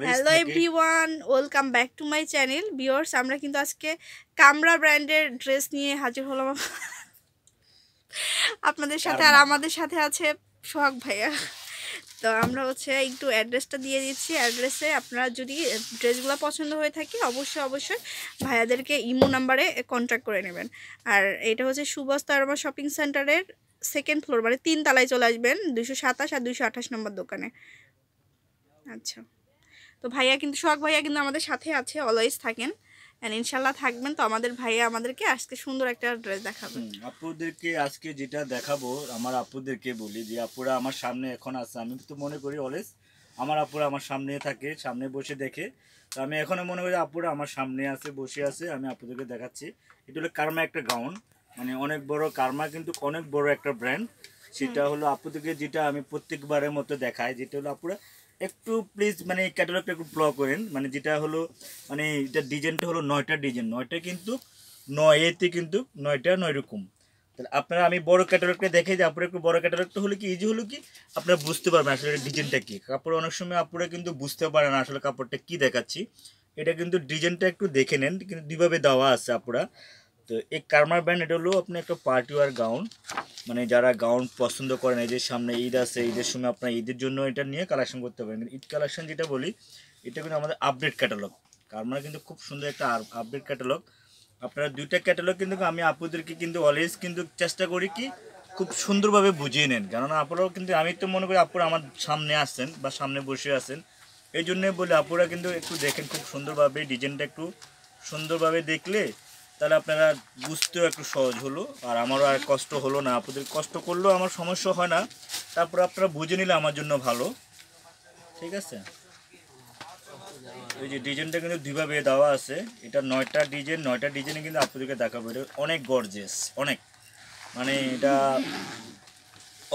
Hello everyone, welcome back to my channel. Viewers, আমরা কিন্তু আজকে কামরা ব্র্যান্ডের ড্রেস নিয়ে হাজির হলাম আপনাদের সাথে। আর আমাদের সাথে আছে সোহাগ ভাইয়া। তো আমরা একটু অ্যাড্রেসটা দিয়ে দিচ্ছি। অ্যাড্রেসে আপনারা যদি ড্রেসগুলো পছন্দ হয়ে থাকে অবশ্যই ভাইয়াদেরকে ইমো নাম্বারে কন্ট্যাক্ট করে নেবেন। আর এটা হচ্ছে সুবস্তা আরমা শপিং সেন্টারের সেকেন্ড ফ্লোর, মানে 3 তলায় চলে আসবেন, 227 আর 228 নম্বর দোকানে। আচ্ছা, তো ভাইয়া কিন্তু সোহাগ ভাইয়া কিন্তু আমাদের সাথে আছে, অলওয়েজ থাকেন এন্ড ইনশাআল্লাহ থাকবেন। তো আমাদের ভাইয়া আমাদেরকে আজকে সুন্দর একটা ড্রেস দেখাবে। আপুদেরকে আজকে যেটা দেখাবো, আমার আপুদেরকে বলি যে আপুরা আমার সামনে এখন আছে। আমি তো মনে করি অলওয়েজ আমার আপুরা আমার সামনে থাকে, সামনে বসে দেখে। তো আমি এখনো মনে করি আপুরা আমার সামনে আছে, বসে আছে, আমি আপুদেরকে দেখাচ্ছি। এটা হলো কার্মা একটা গাউন, মানে অনেক বড় কার্মা, কিন্তু অনেক বড় একটা ব্র্যান্ড। সেটা হলো আপুদেরকে যেটা আমি প্রত্যেকবারের মতো দেখাই, যেটা হলো আপুরা একটু প্লিজ মানে ক্যাটালগটা একটু ফলো করেন। মানে যেটা হলো মানে এটা ডিজাইনটা হলো 9টা ডিজাইন, 9টা কিন্তু 9 কিন্তু 9টা 9 রকম। তাহলে আপনারা আমি বড় ক্যাটালগটা দেখে যে আপনারা একটু বড় ক্যাটালগটা হলে কি ইজি হলো কি আপনারা বুঝতে পারবেন আসলে ডিজাইনটা কি। কাপড় অনেক সময় আপনারা কিন্তু বুঝতে পারেন না আসলে কাপড়টা কি দেখাচ্ছি। এটা কিন্তু ডিজাইনটা একটু দেখে নেন, কিন্তু দুইভাবে দেওয়া আছে আপনারা। তো এই কারমার ব্র্যান্ড, এটা হলো আপনি একটা পার্টি ওয়ার গাউন, মানে যারা গাউন পছন্দ করেন, এই যে সামনে ঈদ আছে, ঈদের সময় আপনার ঈদের জন্য এটা নিয়ে কালেকশন করতে পারেন। ঈদ কালেকশন যেটা বলি, এটা কিন্তু আমাদের আপডেট ক্যাটালগ। কারমার কিন্তু খুব সুন্দর একটা আপডেট ক্যাটালগ। আপনারা দুইটা ক্যাটালগ কিন্তু আমি আপুদেরকে কিন্তু অলওয়েজ কিন্তু চেষ্টা করি কি খুব সুন্দরভাবে বুঝিয়ে নেন, কেননা আপুরাও কিন্তু আমি তো মনে করি আপুরা আমার সামনে আসছেন বা সামনে বসে আছেন, এই জন্যে বলে আপুরা কিন্তু একটু দেখেন খুব সুন্দরভাবে, ডিজাইনটা একটু সুন্দরভাবে দেখলে তাহলে আপনারা বুঝতেও একটু সহজ হলো, আর আমারও আর কষ্ট হলো না। আপনাদের কষ্ট করলেও আমার সমস্যা হয় না, তারপর আপনারা বুঝে নিলে আমার জন্য ভালো। ঠিক আছে, এই যে ডিজাইনটা কিন্তু দুইভাবে দেওয়া আছে। এটা 9টা ডিজাইন, 9টা ডিজাইনে কিন্তু আপনাদেরকে দেখাবো। এটা অনেক গর্জেস, অনেক, মানে এটা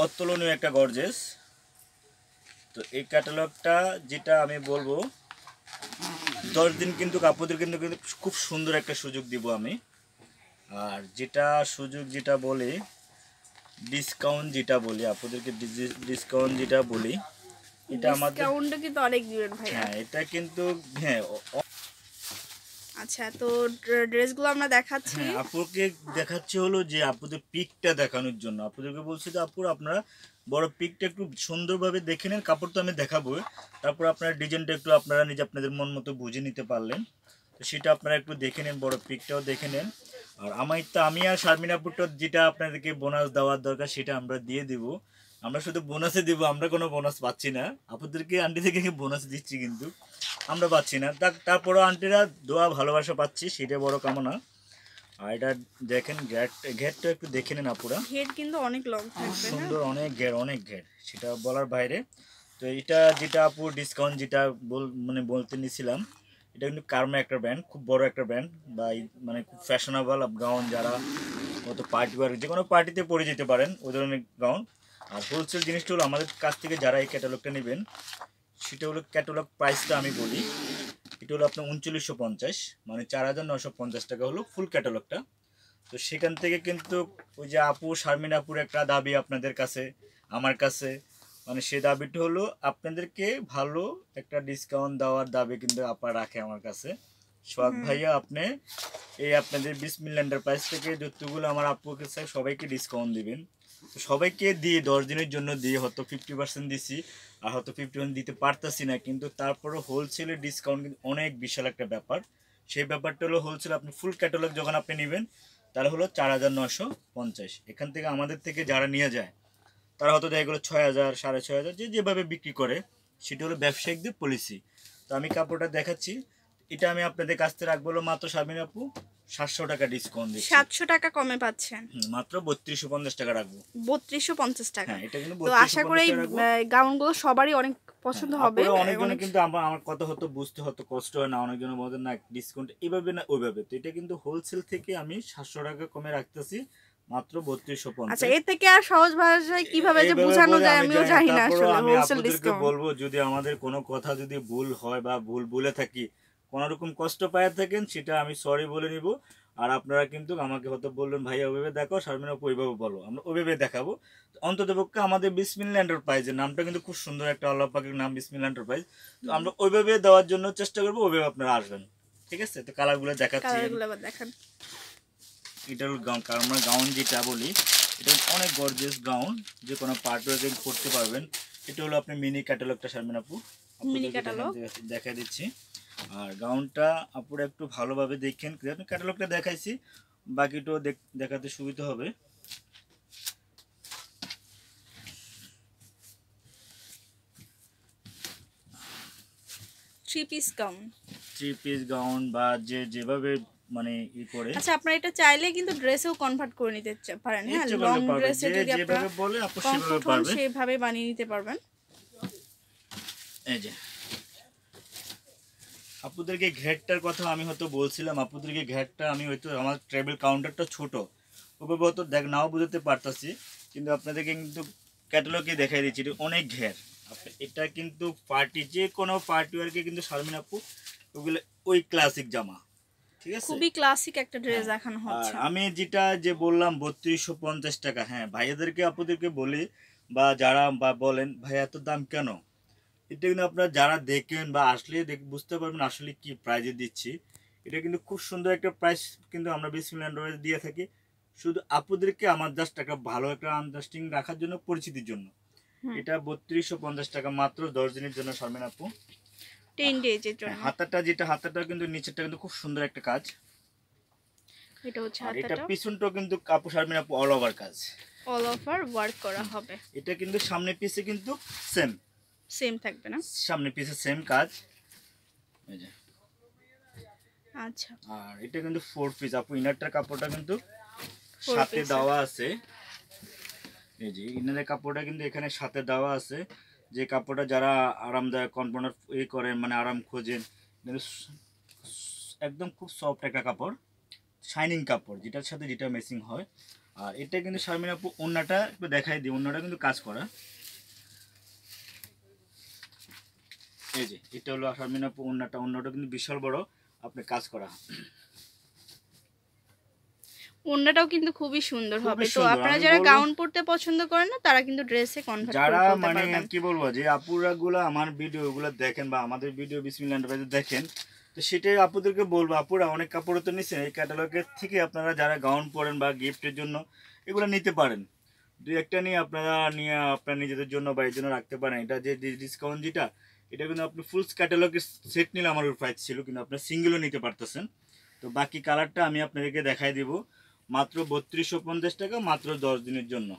অতুলনীয় একটা গর্জেস। তো এই ক্যাটালগটা যেটা আমি বলবো 10 দিন কিন্তু আপনাদের কিন্তু কিন্তু খুব সুন্দর একটা সুযোগ দিব আমি। আর যেটা সুযোগ যেটা বলি, ডিসকাউন্ট যেটা বলি আপনাদেরকে, ডিসকাউন্ট যেটা বলি, এটা আমাদের ডিসকাউন্টটা কিন্তু অনেক দিবেন ভাইয়া। হ্যাঁ এটা কিন্তু হ্যাঁ। আচ্ছা, তো ড্রেসগুলো আমরা দেখাচ্ছি। হ্যাঁ আপুকে দেখাচ্ছে হলো যে আপুদের পিকটা দেখানোর জন্য। আপুদেরকে বলছি যে আপুর আপনারা বড় পিকটা একটু সুন্দরভাবে দেখে নেন। কাপড় তো আমি দেখাবো, তারপর আপনারা ডিজাইনটা একটু আপনারা নিজে আপনাদের মন মতো বুঝে নিতে পারলেন। তো সেটা আপনারা একটু দেখে নেন, বড় পিকটাও দেখে নেন। আর আমি আর শারমিন আপুরটা যেটা আপনাদেরকে বোনাস দেওয়ার দরকার সেটা আমরা দিয়ে দিব। আমরা শুধু বোনাসে দিব, আমরা কোনো বোনাস পাচ্ছি না। আপুদেরকে আন্টি থেকে বোনাস দিচ্ছি কিন্তু আমরা পাচ্ছি না। তারপরও আন্টিরা দোয়া ভালোবাসা পাচ্ছি, সেটা বড় কামনা। আর এটা দেখেন ঘেরটা একটু দেখে নেন আপুরা, ঘের কিন্তু অনেক লং খুব থাকবে। হ্যাঁ, সুন্দর, অনেক ঘের, সেটা বলার বাইরে। তো এটা যেটা আপু ডিসকাউন্ট যেটা মানে বলতে নিছিলাম, এটা কিন্তু কার্মা একটা ব্র্যান্ড, খুব বড় একটা ব্র্যান্ড, বা মানে খুব ফ্যাশনেবল গাউন, যারা হয়তো পার্টি ওয়ার যে কোনো পার্টিতে পরে যেতে পারেন ওই ধরনের গাউন। আর হোলসেল জিনিসটা হলো আমাদের কাছ থেকে যারা এই ক্যাটালগটা নেবেন, সেটা হলো ক্যাটালগ প্রাইসটা আমি বলি, এটা হলো আপনার 3950, মানে 4950 টাকা হলো ফুল ক্যাটালগটা। তো সেখান থেকে কিন্তু ওই যে আপু শারমিন আপুর একটা দাবি আপনাদের কাছে, আমার কাছে, মানে সে দাবিটা হলো আপনাদেরকে ভালো একটা ডিসকাউন্ট দেওয়ার দাবি কিন্তু আপা রাখে আমার কাছে। সোহাগ ভাইয়া আপনি এই আপনাদের বিসমিল্লাহ এন্টারপ্রাইজ থেকে যতগুলো আমার আপুর কাছে সবাইকে ডিসকাউন্ট দিবেন। তো সবাইকে দিয়ে 10 দিনের জন্য দিয়ে হয়তো 50% দিছি, আর হয়তো 50% দিতে পারতাছি না, কিন্তু তারপরও হোলসেলের ডিসকাউন্ট কিন্তু অনেক বিশাল একটা ব্যাপার। সেই ব্যাপারটা হলো হোলসেল আপনি ফুল ক্যাটালগ যখন আপনি নেবেন তাহলে হলো 4950। এখান থেকে আমাদের থেকে যারা নিয়ে যায় তারা হয়তো দেখা গেলো 6000, 6500, যে যেভাবে বিক্রি করে, সেটা হলো ব্যবসায়িকদের পলিসি। তো আমি কাপড়টা দেখাচ্ছি, এটা আমি আপনাদের কাছ থেকে রাখবো হলো মাত্র শারমিন আপু 700 টাকা ডিসকাউন্ট দিচ্ছি। 700 টাকা কমে পাচ্ছেন। মাত্র 3250 টাকা রাখবো। 3250 টাকা। হ্যাঁ এটা কিন্তু তো আশা করি 3250 টাকা রাখবো। গাউনগুলো সবারই অনেক হ্যাঁ পছন্দ হবে। আপুরা অনেকজনে কিন্তু আমার কথা হতো বুঝতে হতো কষ্ট হয় না, অনেকজনে বলেন না ডিসকাউন্ট এইভাবে না ওইভাবে। তো এটা কিন্তু হোলসেল থেকে আমি 700 টাকা কমে রাখতেছি মাত্র 3250। আচ্ছা, এর থেকে আর সহজ ভাষায় কিভাবে যে বোঝানো যায় আমিও জানি না তারপরও আসলে। আমি হোলসেল আপনাদেরকে ডিসকাউন্ট। বলবো, যদি আমাদের কোনো কথা যদি ভুল হয় বা ভুল বলে থাকি, কোনো রকম কষ্ট পায় থাকেন, সেটা আমি সরি বলে নিব। আর আপনারা কিন্তু আমাকে হয়তো বললেন ভাইয়া ওইভাবে দেখো, শারমিন আপু ওইভাবে বলো, আমরা ওইভাবে দেখাবো। অন্তত পক্ষে আমাদের বিসমিল্লাহ এন্টারপ্রাইজের নামটা কিন্তু খুব সুন্দর একটা, আল্লাহ পাকের নাম বিসমিল্লাহ এন্টারপ্রাইজ। তো আমরা ওইভাবে দেওয়ার জন্য চেষ্টা করবো, ওইভাবে আপনারা আসবেন। ঠিক আছে, তো কালারগুলো দেখাচ্ছি। কালারগুলো আবার দেখান। এটা হলো গাউন, কারণ আমরা গাউন যেটা বলি এটা অনেক গর্জিয়াস গাউন, যে কোনো পার্টি ওয়ার করতে পারবেন। এটা হলো আপনি মিনি ক্যাটালগটা শারমিন আপু, মিনি ক্যাটালগ দেখা দিচ্ছি। আর গাউনটা আপুরা একটু ভালোভাবে দেখেন, আপনি ক্যাটালগটা দেখাইছি, বাকিটাও দেখাতে সুবিধা হবে। Three piece gown, 3 piece gown বা যেভাবে মানে ই করে আচ্ছা আপনারা এটা চাইলে কিন্তু ড্রেসেও কনভার্ট করে নিতে পারেন। হ্যাঁ, ইচ্ছে লং করলে পারবে, ড্রেসে যদি আপনারা যেভাবে বলে আপু সেভাবে কমফোর্ট হন পারবে। সেভাবে বানিয়ে নিতে পারবেন। এই যে আপুদেরকে ঘ্যাটটার কথা আমি হয়তো বলছিলাম, আপুদেরকে ঘ্যাটটা আমি হয়তো আমার ট্রাভেল কাউন্টারটা ছোট, ওভাবে হয়তো নাও বুঝতে পারতাছি, কিন্তু আপনাদেরকে কিন্তু ক্যাটালগে দেখাই দিচ্ছি এটা অনেক ঘের। এটা কিন্তু পার্টি, যে কোনো পার্টি ওয়ারকে কিন্তু শারমিন আপু ওগুলো ওই ক্লাসিক জামা, ঠিক আছে। খুবই ক্লাসিক একটা ড্রেস হ্যাঁ, দেখানো আর হচ্ছে। আমি যেটা যে বললাম 3250 টাকা, হ্যাঁ ভাইয়াদেরকে আপুদেরকে বলি বা যারা বা বলেন ভাই এত দাম কেন, এটা কিন্তু আপনারা যারা দেখেন বা আসলে বুঝতে পারবেন আসলে কি প্রাইজে দিচ্ছি। এটা কিন্তু খুব সুন্দর একটা প্রাইস কিন্তু আমরা বিসমিল্লাহ এন্টারপ্রাইজে দিয়ে থাকি, শুধু আপুদেরকে আমার জাস্ট একটা ভালো একটা আন্ডারস্ট্যান্ডিং রাখার জন্য, পরিচিতির জন্য। এটা 3250 টাকা মাত্র 10 দিনের জন্য শারমিন আপু। 10 ডেজের জন্য। হাতাটা কিন্তু নিচেরটা কিন্তু খুব সুন্দর একটা কাজ। এটা হচ্ছে আর এটা হাতাটা, পিছনটাও কিন্তু আপু শারমিন আপু অল ওভার কাজ, অল ওভার ওয়ার্ক করা হবে। এটা কিন্তু সামনে পিছে কিন্তু সেম, সেম থাকবে না? সামনে পিছে সেম কাজ। এই যে, আচ্ছা, আর এটা কিন্তু 4 পিস আপু, ইনারটার কাপড়টা কিন্তু 4 সাথে piece দেওয়া আছে। এই যে ইনারের কাপড়টা কিন্তু এখানে সাথে দেওয়া আছে, যে কাপড়টা যারা আরামদায়ক কনফর্ট করেন মানে আরাম খোঁজেন, কিন্তু একদম খুব সফট একটা কাপড়, শাইনিং কাপড়, যেটার সাথে যেটা ম্যাচিং হয়। আর এটা কিন্তু শারমিন আপু ওন্নাটা একটু দেখাই দিই, ওন্নাটা কিন্তু কাজ করা। এই যে এটা হলো শারমিন আপু ওন্নাটা কিন্তু বিশাল বড় আপনি কাজ করা, ওড়নাটাও কিন্তু খুবই সুন্দর খুবই হবে। তো সুন্দর। আপনারা আমি যারা বলবো গাউন পরতে পছন্দ করেন না তারা কিন্তু ড্রেসে কনভার্ট করে যারা ফেলতে মানে পারবেন। কি বলবো, যে আপুরা গুলা আমার ভিডিও গুলো দেখেন বা আমাদের ভিডিও বিসমিল্লাহ এন্টারপ্রাইজে দেখেন, তো সেটাই আপুদেরকে বলবো, আপুরা অনেক কাপড় তো নিচ্ছেন এই ক্যাটালগের থেকে, আপনারা যারা গাউন পরেন বা গিফটের জন্য এগুলো নিতে পারেন, দুই একটা নিয়ে আপনারা নিয়ে আপনার নিজেদের জন্য বা এই জন্য রাখতে পারেন। এটা যে ডিসকাউন্ট যেটা, এটা কিন্তু আপনি ফুল ক্যাটালগের সেট নিলে আমার প্রাইস ছিল, কিন্তু আপনার সিঙ্গেলও নিতে পারতেছেন। তো বাকি কালারটা আমি আপনাদেরকে দেখাই দিব, মাত্র 3250 টাকা, মাত্র 10 দিনের জন্য।